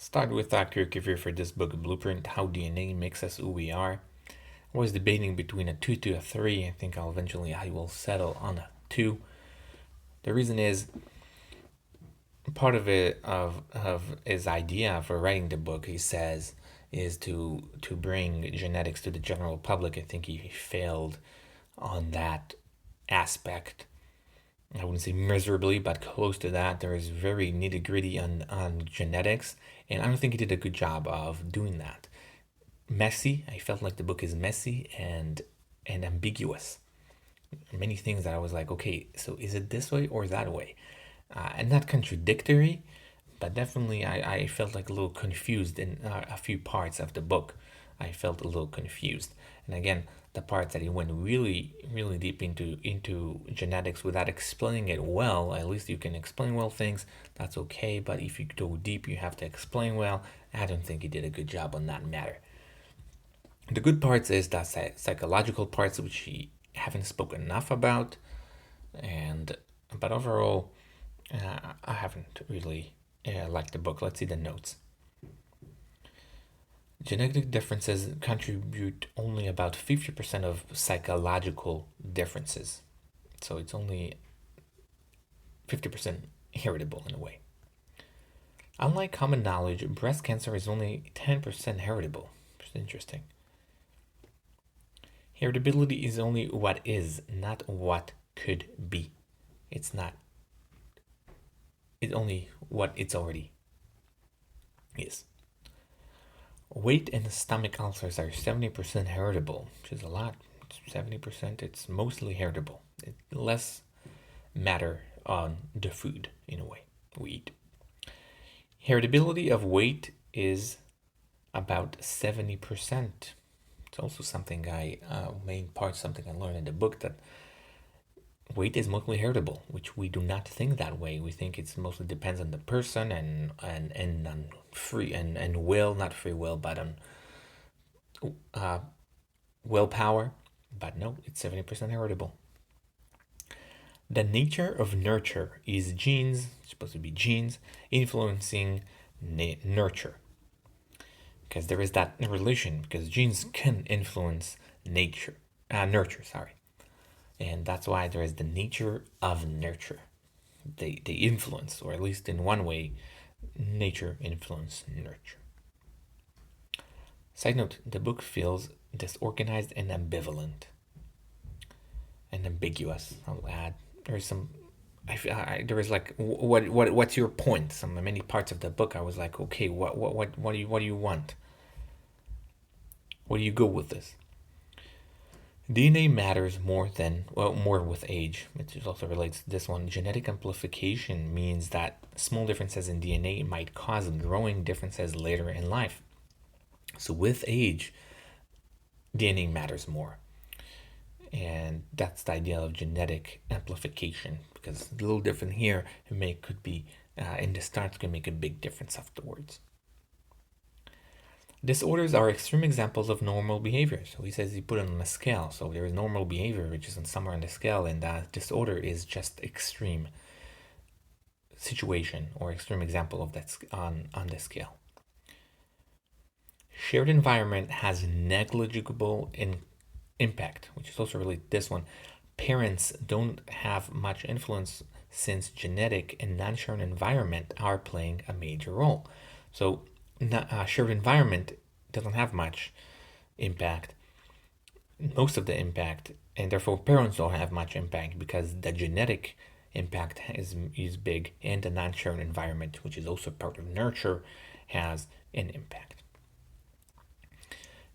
Start with a quick review for this book, Blueprint, How DNA Makes Us Who We Are. I was debating between a 2 to a 3. I think I will settle on a 2. The reason is part of it of his idea for writing the book, he says, is to bring genetics to the general public. I think he failed on that aspect. I wouldn't say miserably, but close to that. There is very nitty gritty on genetics, and I don't think he did a good job of doing that. Messy. I felt like the book is messy and ambiguous. Many things that I was like, okay, so is it this way or that way? And not contradictory, but definitely I felt like a little confused in a few parts of the book. I felt a little confused. And again, the part that he went really, really deep into genetics without explaining it well. At least you can explain well things, that's okay. But if you go deep, you have to explain well. I don't think he did a good job on that matter. The good parts is that psychological parts which he haven't spoken enough about, and but overall, I haven't really liked the book. Let's see the notes. Genetic differences contribute only about 50% of psychological differences. So it's only 50% heritable in a way. Unlike common knowledge, breast cancer is only 10% heritable. Which is interesting. Heritability is only what is, not what could be. It's not. It's only what it's already is. Weight and stomach ulcers are 70% heritable, which is a lot. 70%, it's mostly heritable. It less matter on the food, in a way, we eat. Heritability of weight is about 70%. It's also something main part, something I learned in the book, that weight is mostly heritable, which we do not think that way. We think it's mostly depends on the person and on free and will, not free will, but on willpower. But no, it's 70% heritable. The nature of nurture is genes, it's supposed to be genes, influencing nurture. Because there is that relation, because genes can influence nurture, sorry. And that's why there is the nature of nurture. They influence, or at least in one way, nature influence nurture. Side note, the book feels disorganized and ambivalent. And ambiguous, I'll add. There's some there was like, what's your point? Many parts of the book I was like, okay, what do you want? Where do you go with this? DNA matters more with age, which also relates to this one. Genetic amplification means that small differences in DNA might cause growing differences later in life. So with age, DNA matters more. And that's the idea of genetic amplification, because it's a little different here. Could be in the start, can make a big difference afterwards. Disorders are extreme examples of normal behavior. So he says he put it on a scale. So there is normal behavior, which is somewhere on the scale, and that disorder is just extreme situation or extreme example of that on the scale. Shared environment has negligible impact, which is also related to this one. Parents don't have much influence since genetic and non-shared environment are playing a major role. So shared environment doesn't have much impact, most of the impact, and therefore parents don't have much impact because the genetic impact is big, and the non-shared environment, which is also part of nurture, has an impact.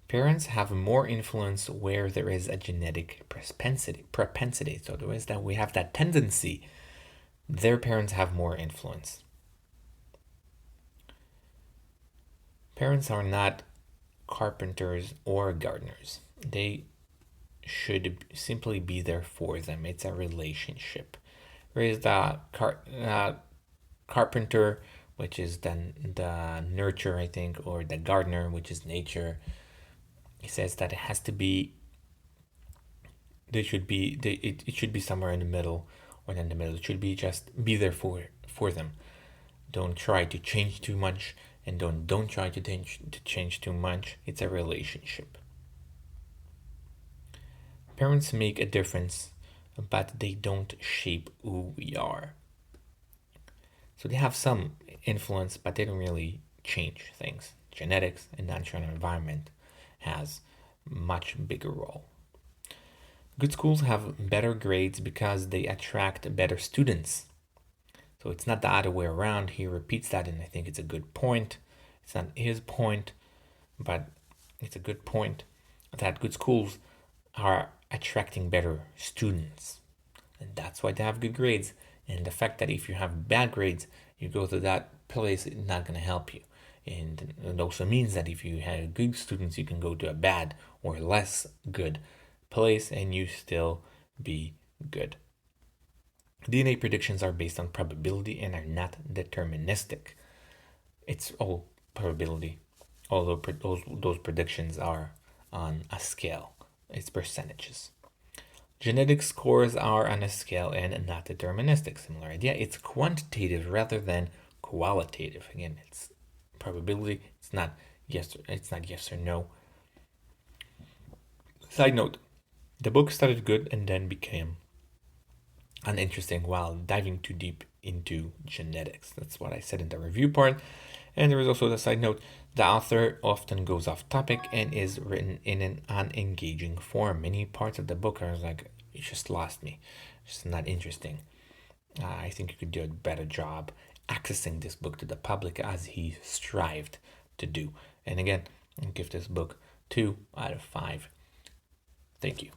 Parents have more influence where there is a genetic propensity. So there is that we have that tendency. Their parents have more influence. Parents are not carpenters or gardeners. They should simply be there for them. It's a relationship. There is the carpenter, which is then the nurture, I think, or the gardener, which is nature. He says that it has to be. It should be somewhere in the middle, or in the middle. It should be just be there for them. Don't try to change too much and don't try to change too much. It's a relationship. Parents make a difference, but they don't shape who we are. So they have some influence, but they don't really change things. Genetics and natural environment has much bigger role. Good schools have better grades because they attract better students. So it's not the other way around. He repeats that, and I think it's a good point. It's not his point, but it's a good point that good schools are attracting better students. And that's why they have good grades. And the fact that if you have bad grades, you go to that place, it's not going to help you. And it also means that if you have good students, you can go to a bad or less good place and you still be good. DNA predictions are based on probability and are not deterministic. It's all probability, although those predictions are on a scale. It's percentages. Genetic scores are on a scale and not deterministic. Similar idea. It's quantitative rather than qualitative. Again, it's probability. It's not yes. It's not yes or no. Side note: the book started good and then became uninteresting while diving too deep into genetics. That's what I said in the review part. And there is also the side note: the author often goes off topic and is written in an unengaging form. Many parts of the book are like, it just lost me. It's just not interesting. I think you could do a better job accessing this book to the public as he strived to do. And again, I'll give this book 2 out of 5. Thank you.